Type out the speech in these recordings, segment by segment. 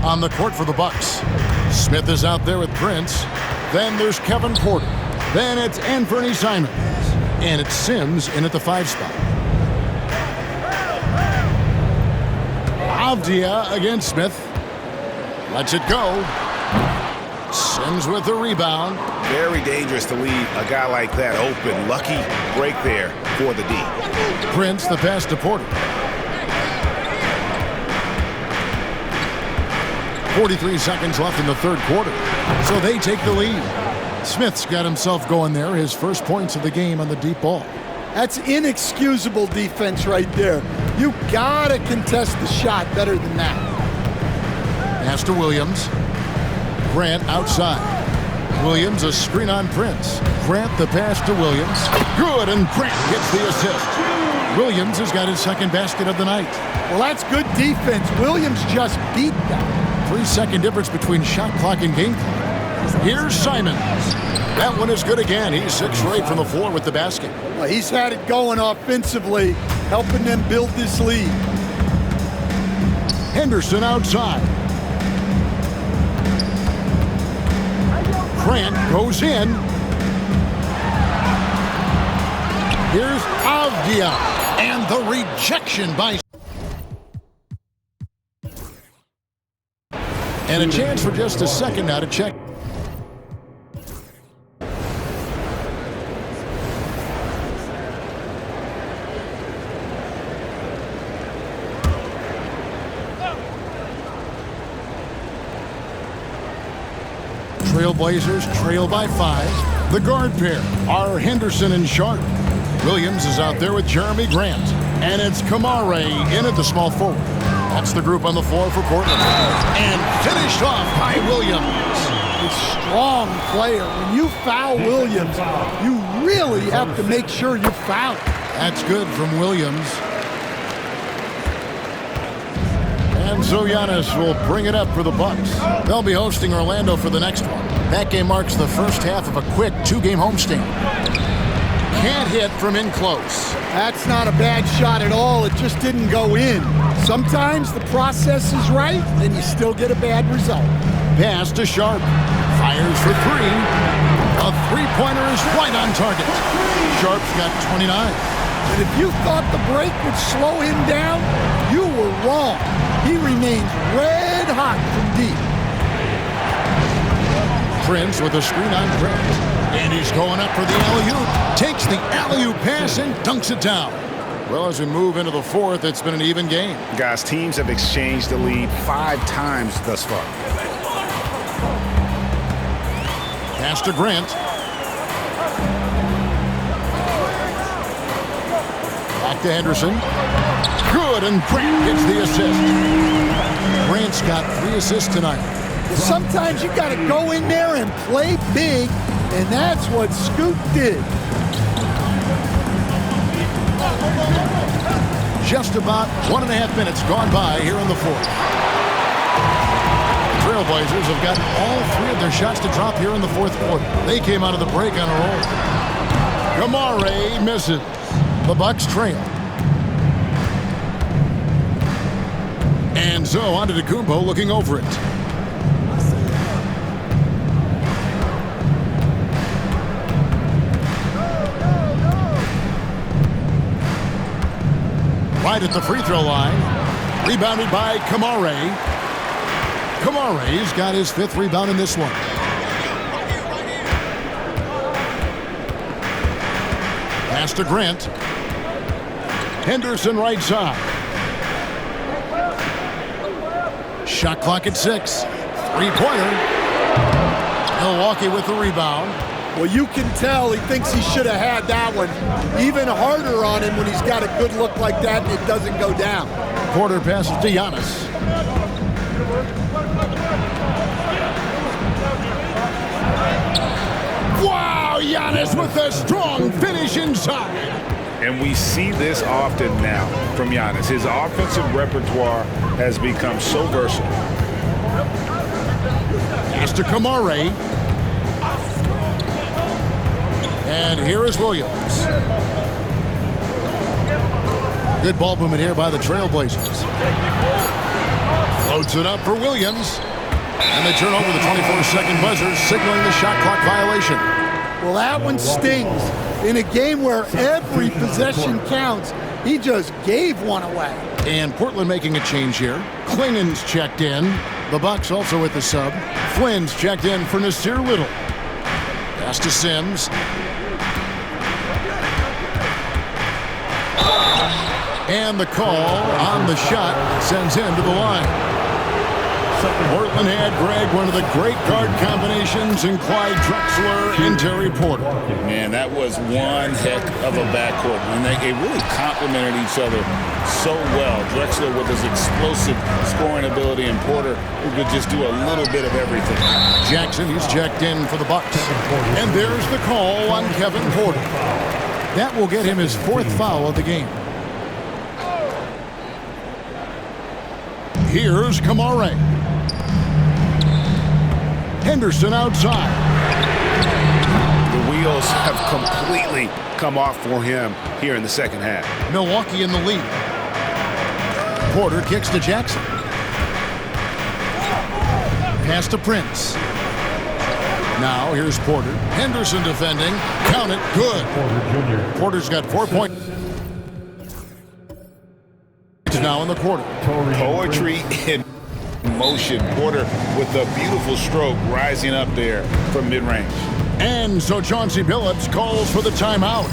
On the court for the Bucks. Smith is out there with Prince. Then there's Kevin Porter. Then it's Anthony Simons. And it's Sims in at the 5 spot. Avdia against Smith. Lets it go. Sims with the rebound. Very dangerous to leave a guy like that open. Lucky break there for the D. Prince, the pass to Porter. 43 seconds left in the third quarter. So they take the lead. Smith's got himself going there. His first points of the game on the deep ball. That's inexcusable defense right there. You gotta contest the shot better than that. Pass to Williams. Grant outside. Williams a screen on Prince. Grant the pass to Williams. Good, and Grant gets the assist. Williams has got his second basket of the night. Well, that's good defense. Williams just beat them. 3-second difference between shot clock and game clock. Here's Simons. That one is good again. He's 6 for 8 from the floor with the basket. Well, he's had it going offensively, helping them build this lead. Henderson outside. Grant goes in. Here's Avdia. And the rejection by... And a chance for just a second now to check. Trailblazers trail by 5. The guard pair are Henderson and Sharp. Williams is out there with Jeremy Grant. And it's Kamare in at the small forward. That's the group on the floor for Portland. And finished off by Williams. A strong player. When you foul Williams, you really have to make sure you foul. That's good from Williams. And so Giannis will bring it up for the Bucks. They'll be hosting Orlando for the next one. That game marks the first half of a quick 2-game homestand. Can't hit from in close. That's not a bad shot at all. It just didn't go in. Sometimes the process is right, and you still get a bad result. Pass to Sharp. Fires for 3. A three-pointer is right on target. Sharp's got 29. And if you thought the break would slow him down, you were wrong. He remains red hot from deep. Prince with a screen on Grant. And he's going up for the alley-oop. Takes the alley-oop pass and dunks it down. Well, as we move into the fourth, it's been an even game. Guys, teams have exchanged the lead 5 times thus far. Pass to Grant. Back to Henderson. Good, and Grant gets the assist. Grant's got 3 assists tonight. Sometimes you got to go in there and play big, and that's what Scoot did. Just about 1.5 minutes gone by here in the fourth. Trailblazers have gotten all 3 of their shots to drop here in the fourth quarter. They came out of the break on a roll. Kamare misses. The Bucks trail. And so on to Antetokounmpo looking over it. Right at the free throw line. Rebounded by Kamare. Kamare's got his 5th rebound in this one. Pass to Grant. Henderson right side. Shot clock at 6. 3-pointer. Milwaukee with the rebound. Well, you can tell he thinks he should have had that one. Even harder on him when he's got a good look like that and it doesn't go down. Porter passes to Giannis. Wow, Giannis with a strong finish inside. And we see this often now from Giannis. His offensive repertoire has become so versatile. Pass to Kamare. And here is Williams. Good ball movement here by the Trailblazers. Loads it up for Williams. And they turn over the 24-second buzzer, signaling the shot clock violation. Well, that one stings. In a game where every possession counts, he just gave one away. And Portland making a change here. Klingen's checked in. The Bucks also at the sub. Flynn's checked in for Nasir Little. Pass to Sims. And the call on the shot sends him to the line. Portland had, Greg, one of the great guard combinations in Clyde Drexler and Terry Porter. Man, that was one heck of a backcourt. And they really complemented each other so well. Drexler with his explosive scoring ability and Porter who could just do a little bit of everything. Jackson, he's checked in for the Bucks. And there's the call on Kevin Porter. That will get him his 4th foul of the game. Here's Kamare. Henderson outside. The wheels have completely come off for him here in the second half. Milwaukee in the lead. Porter kicks to Jackson. Pass to Prince. Now here's Porter. Henderson defending. Count it. Good. Porter's got 4 points now in the quarter. Poetry in motion. Porter with a beautiful stroke rising up there from mid-range. And so Chauncey Billups calls for the timeout.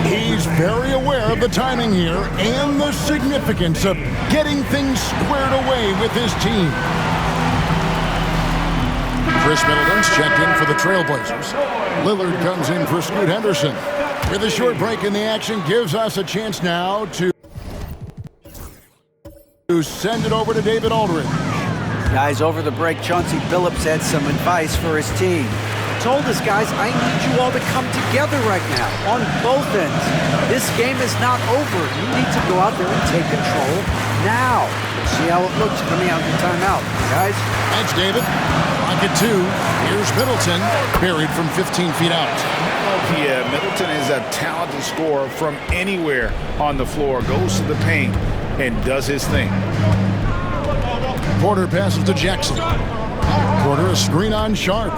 He's very aware of the timing here and the significance of getting things squared away with his team. Chris Middleton's checked in for the Trailblazers. Lillard comes in for Scoot Henderson. With a short break in the action, gives us a chance now to send it over to David Aldridge. Guys, over the break, Chauncey Billups had some advice for his team. Told us, guys, I need you all to come together right now on both ends. This game is not over. You need to go out there and take control now. See how it looks coming out of the timeout, guys. Thanks, David. Pocket 2. Here's Middleton, buried from 15 feet out. Yeah, Middleton is a talented scorer from anywhere on the floor. Goes to the paint and does his thing. Porter passes to Jackson. Porter a screen on Sharp.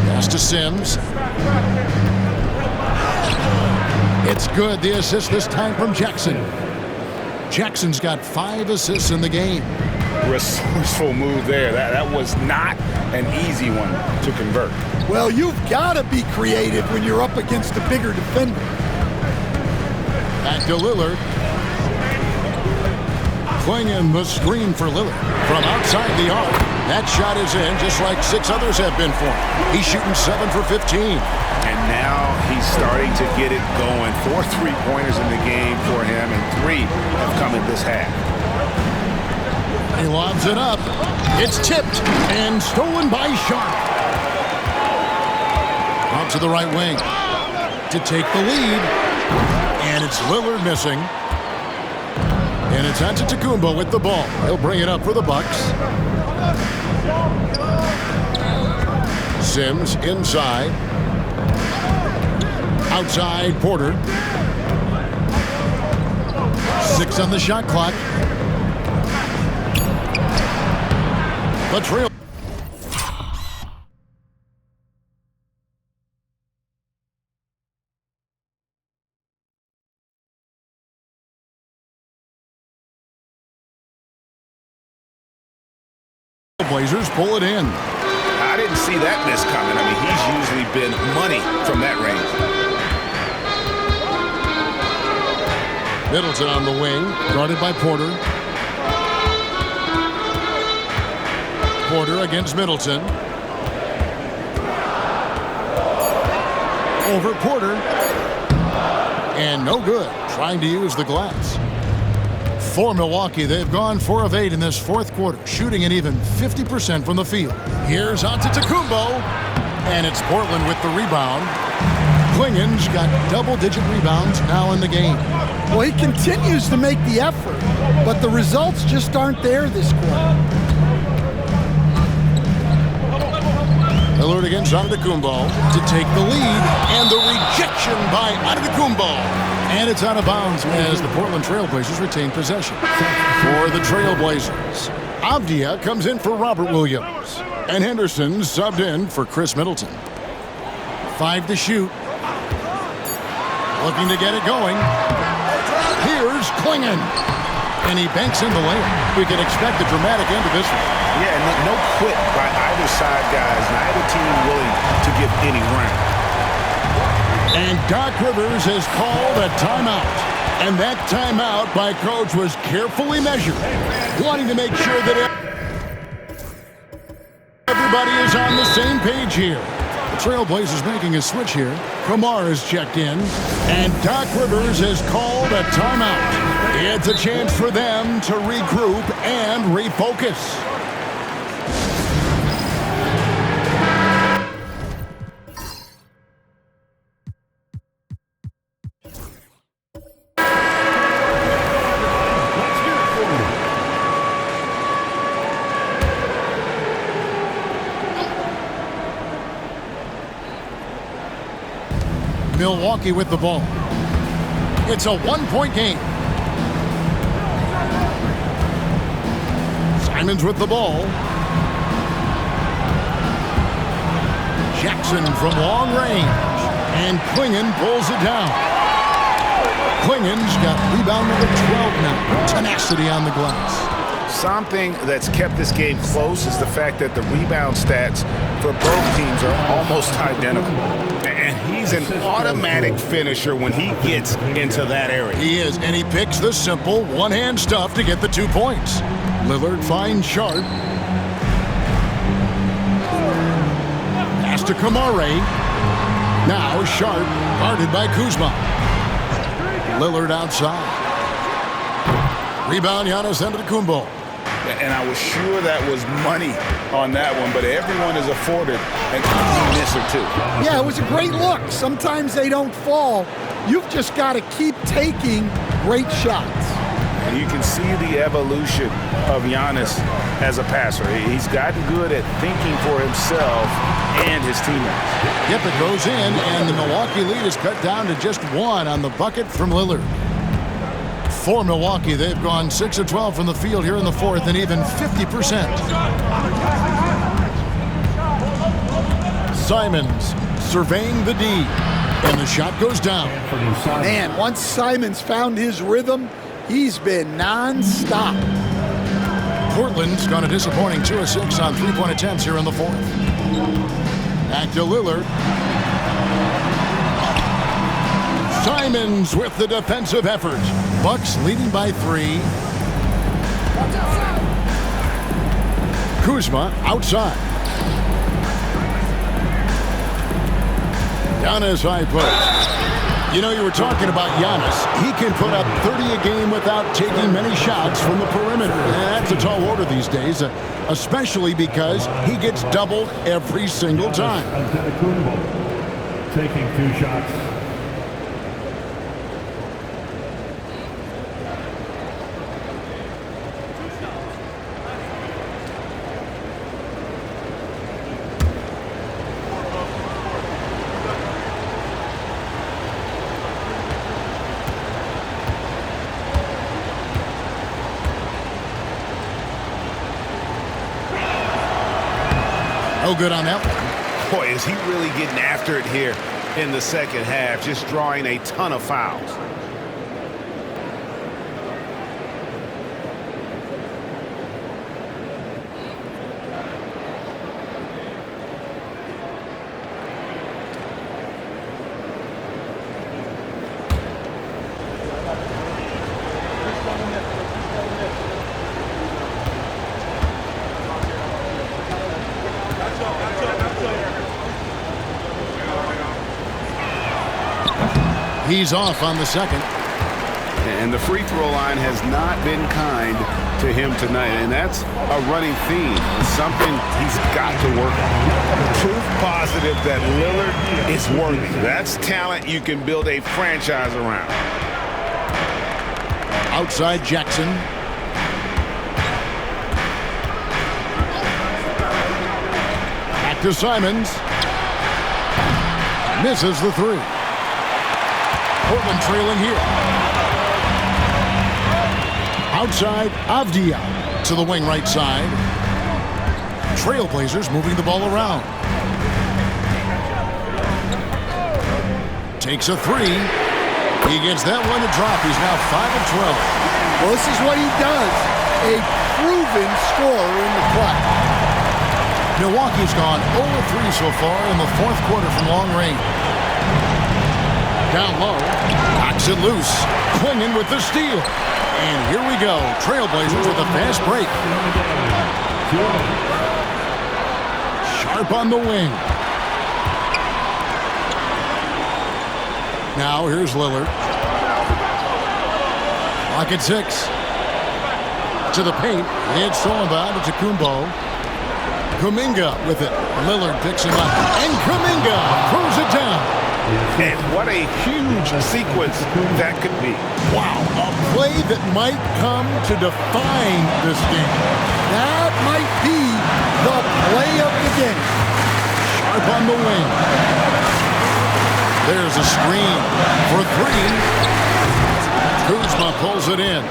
Pass to Sims. It's good. The assist this time from Jackson. Jackson's got 5 assists in the game. Resourceful move there. That was not an easy one to convert. Well, you've got to be creative when you're up against a bigger defender. Back to Lillard. Klingen the screen for Lillard from outside the arc. That shot is in, just like 6 others have been for him. He's shooting 7 for 15. And now he's starting to get it going. 4 3-pointers in the game for him, and 3 have come in this half. He lobs it up. It's tipped and stolen by Sharp. Out to the right wing to take the lead. And it's Lillard missing. And it's Antetokounmpo with the ball. He'll bring it up for the Bucks. Sims inside. Outside Porter. 6 on the shot clock. The trail. Blazers pull it in. I didn't see that miss coming. I mean, he's usually been money from that range. Middleton on the wing, guarded by Porter. Porter against Middleton. Over Porter. And no good. Trying to use the glass. For Milwaukee, they've gone 4 of 8 in this 4th quarter, shooting an even 50% from the field. Here's Antetokounmpo, and it's Portland with the rebound. Klingen's got double-digit rebounds now in the game. Well, he continues to make the effort, but the results just aren't there this quarter. Lillard against Antetokounmpo to take the lead, and the rejection by Antetokounmpo. And it's out of bounds as the Portland Trailblazers retain possession. For the Trailblazers, Avdia comes in for Robert Williams. And Henderson subbed in for Chris Middleton. 5 to shoot. Looking to get it going. Here's Klingon. And he banks in the layup. We can expect a dramatic end to this one. Yeah, no quit by either side, guys. Neither team willing to give any ground. And Doc Rivers has called a timeout. And that timeout by Coach was carefully measured, wanting to make sure that everybody is on the same page here. The Trailblazers making a switch here. Kamar is checked in. And Doc Rivers has called a timeout. It's a chance for them to regroup and refocus. Milwaukee with the ball. It's a one-point game. Simons with the ball. Jackson from long range. And Klingon pulls it down. Klingon's got rebound number 12 now. Tenacity on the glass. Something that's kept this game close is the fact that the rebound stats for both teams are almost identical. And he's an automatic finisher when he gets into that area. He is, and he picks the simple one-hand stuff to get the 2 points. Lillard finds Sharp. Pass to Kamare. Now Sharp guarded by Kuzma. Lillard outside. Rebound, Giannis Antetokounmpo. And I was sure that was money on that one, but everyone is afforded an easy miss or two. Yeah, it was a great look. Sometimes they don't fall. You've just got to keep taking great shots. And you can see the evolution of Giannis as a passer. He's gotten good at thinking for himself and his teammates. Yep, it goes in, and the Milwaukee lead is cut down to just 1 on the bucket from Lillard. For Milwaukee, they've gone 6 of 12 from the field here in the fourth, and even 50%. Simons surveying the D, and the shot goes down. Man, once Simons found his rhythm, he's been non-stop. Portland's gone a disappointing 2 of 6 on three-point attempts here in the fourth. Back to Lillard. Simons with the defensive effort. Bucks leading by 3. Kuzma outside. Giannis high post. You know, you were talking about Giannis. He can put up 30 a game without taking many shots from the perimeter. And that's a tall order these days, especially because he gets doubled every single time. Antetokounmpo taking 2 shots. No good on that one. Boy, is he really getting after it here in the second half, just drawing a ton of fouls. He's off on the second. And the free throw line has not been kind to him tonight, and that's a running theme. It's something he's got to work on. Proof positive that Lillard is worthy. That's talent you can build a franchise around. Outside Jackson. Back to Simons. Misses the 3. Portland trailing here. Outside, Avdia to the wing right side. Trailblazers moving the ball around. Takes a three. He gets that one to drop. He's now 5 of 12. Well, this is what he does. A proven scorer in the clutch. Milwaukee's gone 0-3 so far in the fourth quarter from long range. Down low, knocks it loose. Clingan with the steal. And here we go. Trailblazers with a fast break. Sharp on the wing. Now here's Lillard. Clock at 6. To the paint. It's stolen by Antetokounmpo. Kuminga with it. Lillard picks him up. And Kuminga throws it down. And what a huge sequence that could be. Wow, a play that might come to define this game. That might be the play of the game. Sharp on the wing. There's a screen for three. Kuzma pulls it in.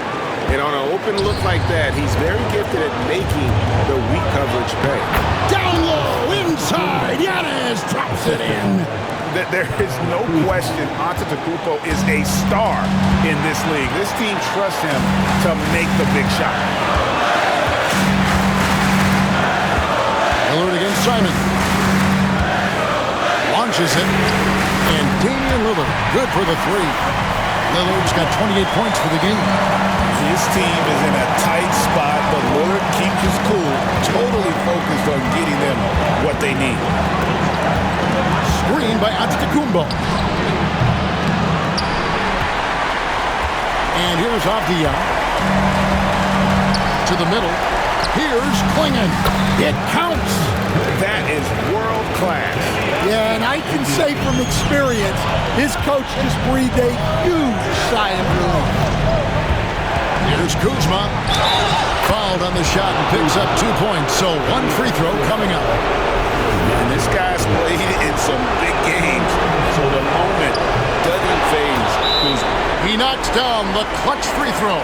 And on an open look like that, he's very gifted at making the weak coverage pay. Down low, inside. Giannis drops it in. There is no question Antetokounmpo is a star in this league. This team trusts him to make the big shot. Lillard against Simon. Launches it. And Damian Lillard, good for the three. Lillard's got 28 points for the game. His team is in a tight spot, but Lillard keeps his cool, totally focused on getting them what they need. Screen by Antetokounmpo. And here's Avdia. To the middle. Here's Clingan. It counts. That is world class. Yeah, and I can say from experience, his coach just breathed a huge sigh of relief. Here's Kuzma. Fouled on the shot and picks up 2 points. So one free throw coming up. And this guy's played in some big games, so the moment doesn't phase Kuzma. He knocks down the clutch free throw.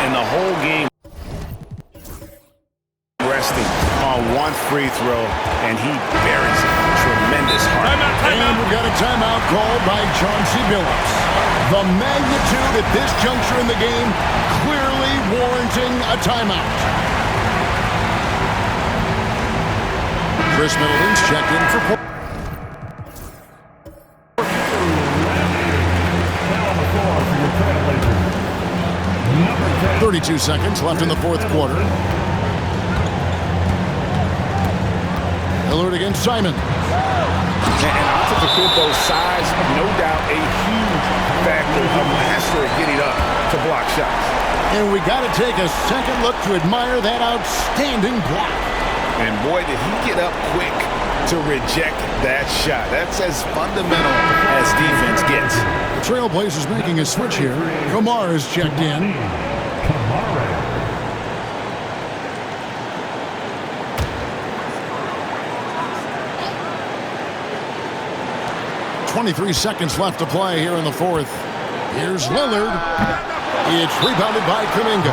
And the whole game resting on one free throw, and he buries it. Tremendous heart. And we've got a timeout called by Chauncey Billups. The magnitude at this juncture in the game clearly warranting a timeout. Chris Middleton's checked in for 32 seconds left in the fourth quarter. Lillard against Simon. And Antetokounmpo's size, no doubt a huge factor, a master at getting up to block shots. And we got to take a second look to admire that outstanding block. And boy, did he get up quick to reject that shot. That's as fundamental as defense gets. The Trailblazers making a switch here. Kamara is checked in. 23 seconds left to play here in the fourth. Here's Lillard. It's rebounded by Kuminga.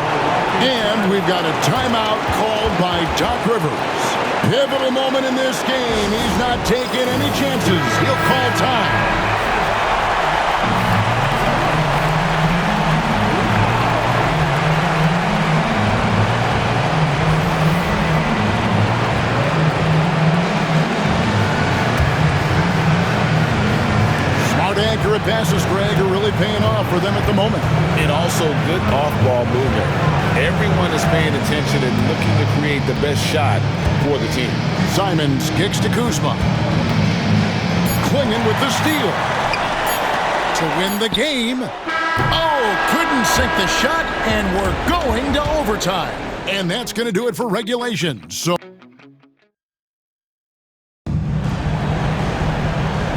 And we've got a timeout called by Doc Rivers. Pivotal moment in this game. He's not taking any chances. He'll call time. Accurate passes, Greg, are really paying off for them at the moment. And also good off-ball movement. Everyone is paying attention and looking to create the best shot for the team. Simons kicks to Kuzma. Clingan with the steal. To win the game. Oh, couldn't sink the shot, and we're going to overtime. And that's going to do it for regulation. So,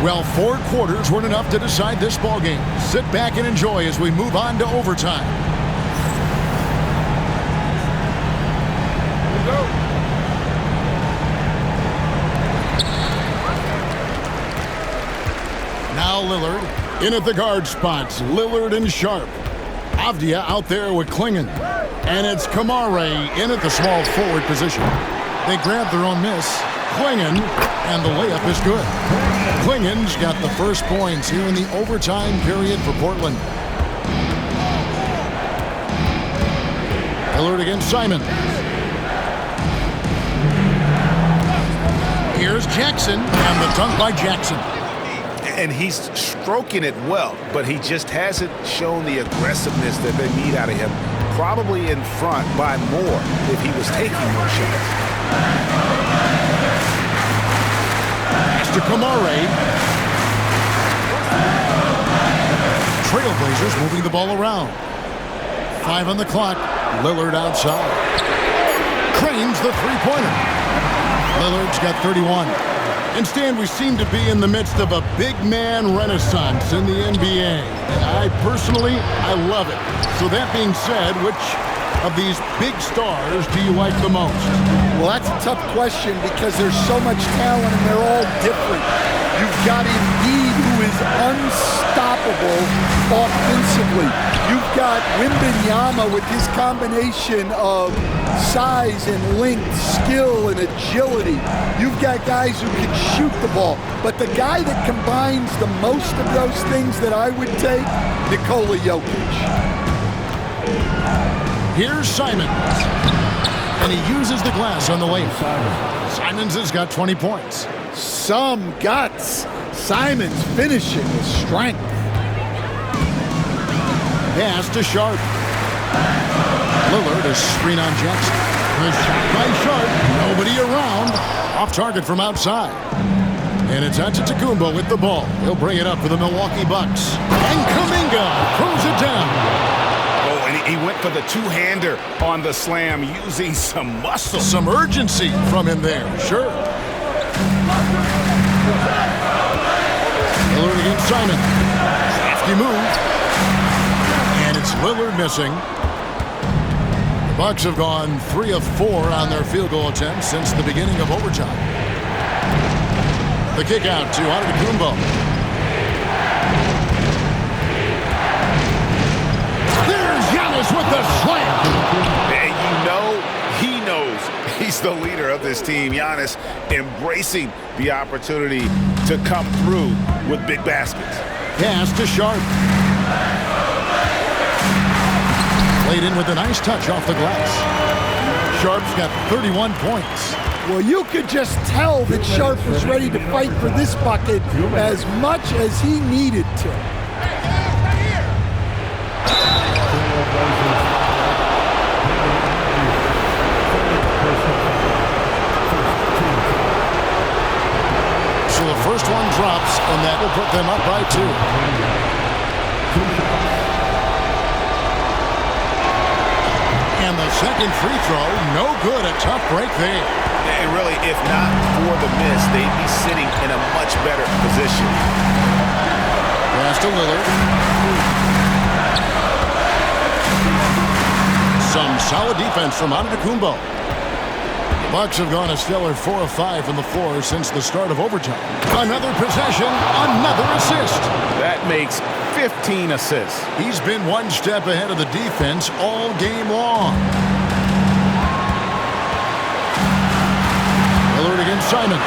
well, 4 quarters weren't enough to decide this ballgame. Sit back and enjoy as we move on to overtime. Here we go. Now Lillard In at the guard spots, Lillard and Sharp. Avdia out there with Klingon. And it's Kamare in at the small forward position. They grab their own miss. Klingon, and the layup is good. Klingon's got the first points here in the overtime period for Portland. Lillard against Simon. Here's Jackson, and the dunk by Jackson. And he's stroking it well, but he just hasn't shown the aggressiveness that they need out of him. Probably in front by more if he was taking more shots. To Kamare. Trailblazers moving the ball around. 5 on the clock. Lillard outside. Cranes the three-pointer. Lillard's got 31. And Stan, we seem to be in the midst of a big man renaissance in the NBA. I love it. So that being said, which of these big stars do you like the most? Well, that's a tough question because there's so much talent and they're all different. You've got Embiid, who is unstoppable offensively. You've got Wembanyama with his combination of size and length, skill and agility. You've got guys who can shoot the ball. But the guy that combines the most of those things that I would take, Nikola Jokic. Here's Simons. And he uses the glass on the layup. Simons has got 20 points. Some guts. Simons finishing with strength. Pass to Sharp. Lillard is screen on Jackson. The shot by Sharp. Nobody around. Off target from outside. And it's Antetokounmpo with the ball. He'll bring it up for the Milwaukee Bucks. And Kuminga throws it down. And he went for the two-hander on the slam, using some muscle. Some urgency from him there, sure. Lillard against Simon. Crafty move. And it's Lillard missing. The Bucks have gone 3 of 4 on their field goal attempts since the beginning of overtime. The kick out to Antetokounmpo. With the slam. And he knows he's the leader of this team. Giannis embracing the opportunity to come through with big baskets. Pass to Sharp. Played in with a nice touch off the glass. Sharp's got 31 points. Well, you could just tell that Sharp was ready to fight for this bucket as much as he needed to. So the first one drops, and that will put them up by 2. And the second free throw, no good. A tough break there. And really, if not for the miss, they'd be sitting in a much better position. Pass to Lillard. Some solid defense from Antetokounmpo. The Bucks have gone a stellar 4 of 5 from the floor since the start of overtime. Another possession, another assist. That makes 15 assists. He's been one step ahead of the defense all game long. Lillard against Simon.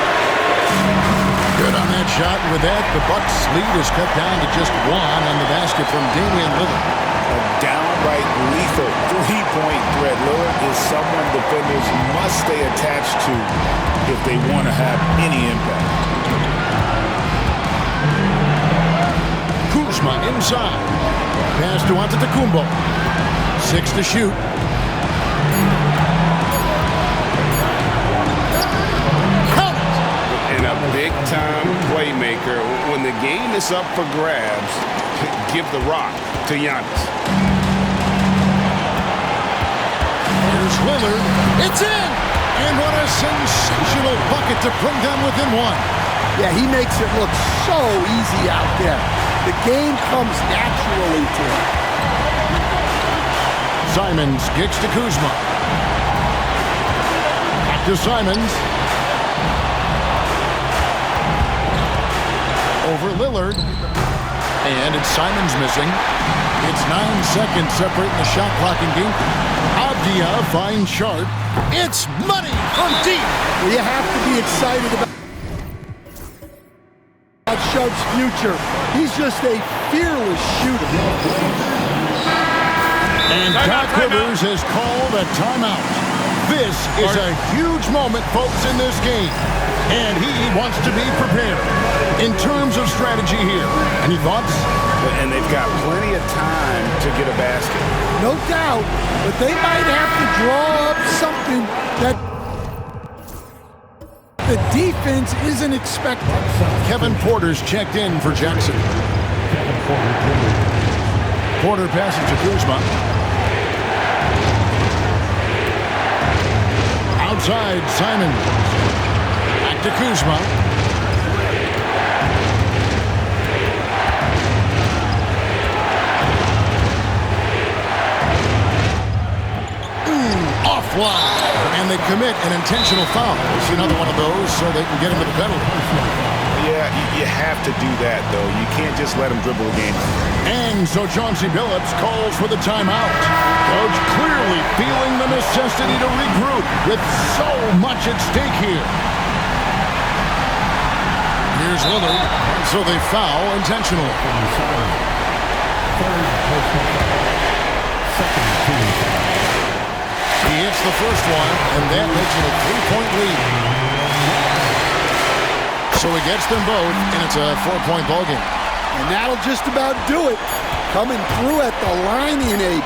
Good on that shot. And with that, the Bucks' lead is cut down to just 1 on the basket from Damian Lillard. A downright lethal three-point threat. Lillard is someone defenders must stay attached to if they want to have any impact. Kuzma inside. Pass to Antetokounmpo. 6 to shoot. Count it. And a big-time playmaker. When the game is up for grabs, give the rock to Giannis. Here's Lillard. It's in! And what a sensational bucket to bring them within 1. Yeah, he makes it look so easy out there. The game comes naturally to him. Simons kicks to Kuzma. Back to Simons. Over Lillard. And it's Simon's missing. It's 9 seconds separating the shot clock and game. Avdia finds Sharp. It's money from deep. You have to be excited about Sharp's future. He's just a fearless shooter. And Doc Rivers has called a timeout. This is a huge moment, folks, in this game. And he wants to be prepared in terms of strategy here. Any thoughts? And they've got plenty of time to get a basket. No doubt, but they might have to draw up something that the defense isn't expecting. Kevin Porter's checked in for Jackson. Porter passes to Kuzma. Outside, Simon. Back to Kuzma. Offline. And they commit an intentional foul. It's another one of those so they can get into the penalty. Yeah, you have to do that, though. You can't just let them dribble the game. And so Chauncey Billups calls for the timeout. Coach clearly feeling the necessity to regroup with so much at stake here. Here's Lillard. So they foul intentionally. He hits the first one, and that makes it a 3-point lead. So he gets them both, and it's a 4-point ball game. And that'll just about do it. Coming through at the line in a